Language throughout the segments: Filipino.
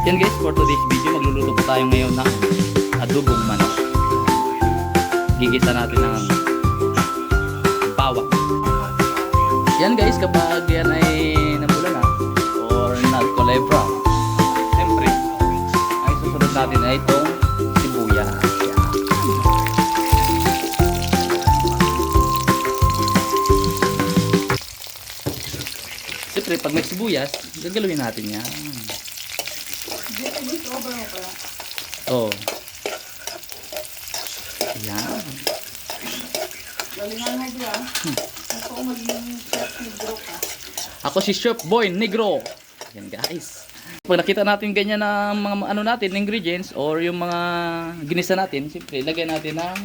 Yan guys, for today's video, magluluto po tayo ngayon ng adobong manok. Gigisa natin ng bawang. Yan guys, kapag yan ay namula na or nag-kulay brown, siyempre, ay susunod natin ay itong sibuyas. Siyempre, pag may sibuyas, gagalawin natin yan. Oh. Yan. Ako si Chef Boy Negro. Yan guys. Pag nakita natin ganyan na mga ano natin, ingredients or yung mga ginisa natin, siyempre lagyan natin ng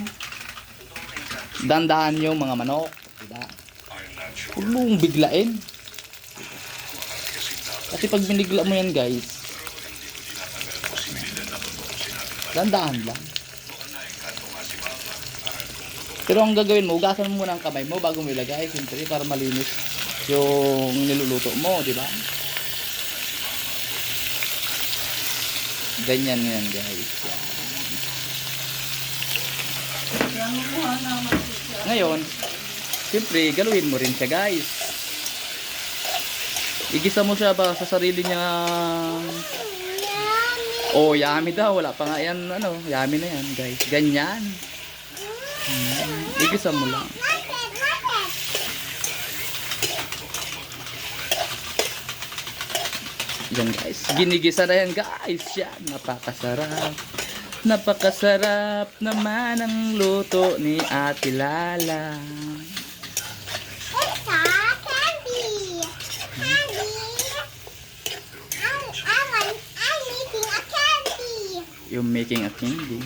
dandahan yung mga manok. Diba? Huwag mong biglain. Kasi pag binigla mo yan guys, dandahan lang. Pero ang gagawin mo, hugasan mo muna ang kamay mo bago mo ilagay, siyempre para malinis yung niluluto mo, di ba? Ganyan yan guys. Yan. Ngayon, siyempre galawin mo rin siya guys. Igisa mo siya ba sa sarili niya. Oh, yummy daw. Wala pa nga yan, ano, yummy na yan, guys. Ganyan. Igisa mo lang. Yan, guys. Ginigisa na yan, guys. Yan, napakasarap. Napakasarap naman ang luto ni Ate Lala. You're making a candy.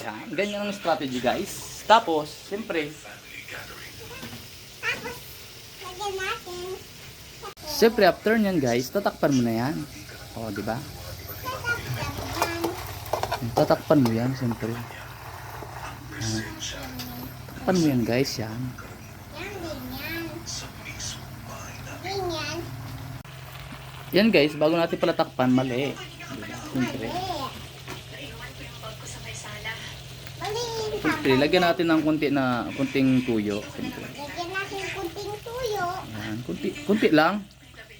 Yan, ganyan ang strategy guys. Tapos, siyempre, after nyan guys, tatakpan mo na yan. O, di ba? Tatakpan mo yan, siyempre. Tatakpan mo yan guys, yan. Yan guys, bago natin pala takpan, mali. Siyempre. Siyempre, lagyan natin ng kunting tuyo. Siyempre. Lagyan natin kunting tuyo. Yan, kunti lang.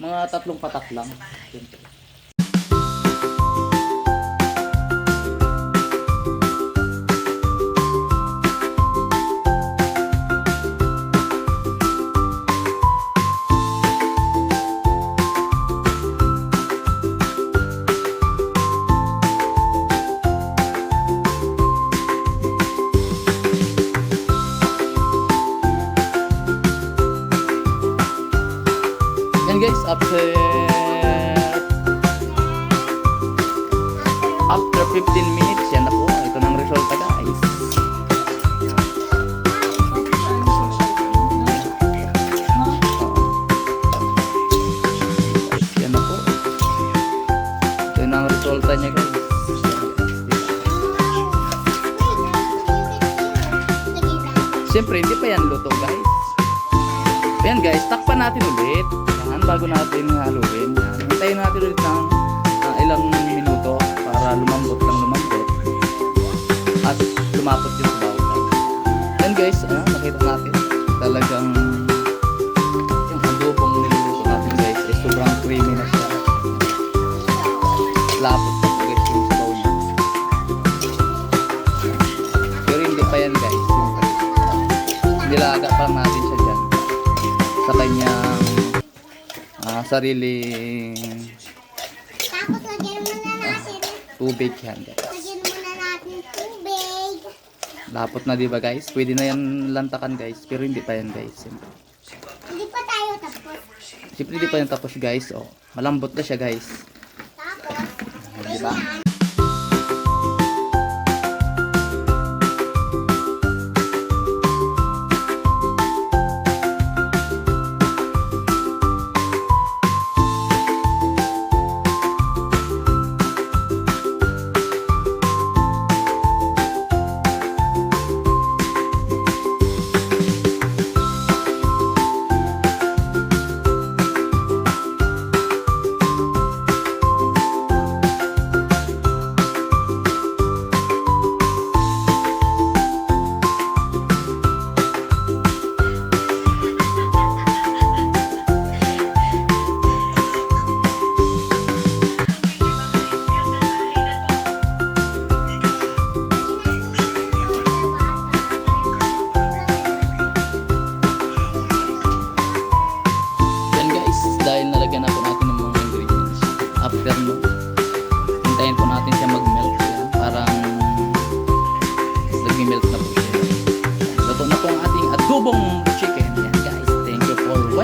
Mga 3 patak lang. Siyempre. Guys, after 15 minutes yan na po, ito ng resulta guys. Yan na po, ito ng resulta nya guys. Siyempre hindi pa yan luto guys. Yan guys, takpan natin ulit bago natin haluin. Hintayin natin ulit ng ilang minuto para lumambot at lumapot yung sabaw. Then guys, nakita natin talagang yung adobong niluluto natin guys is sobrang creamy na siya. Lapot na po guys yung sabaw niya. Pero hindi pa yan guys. Nilaga pa natin siya dyan sa kanyang sariling tapos lagyan muna natin tubig yan guys. Lagyan muna natin tubig. Lapot na diba guys? Pwede na yan lantakan guys. Pero hindi pa yan guys. Hindi pa tayo tapos. Siyempre hindi pa yan tapos guys. Oh, malambot na siya guys. Tapos, diba?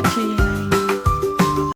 watching.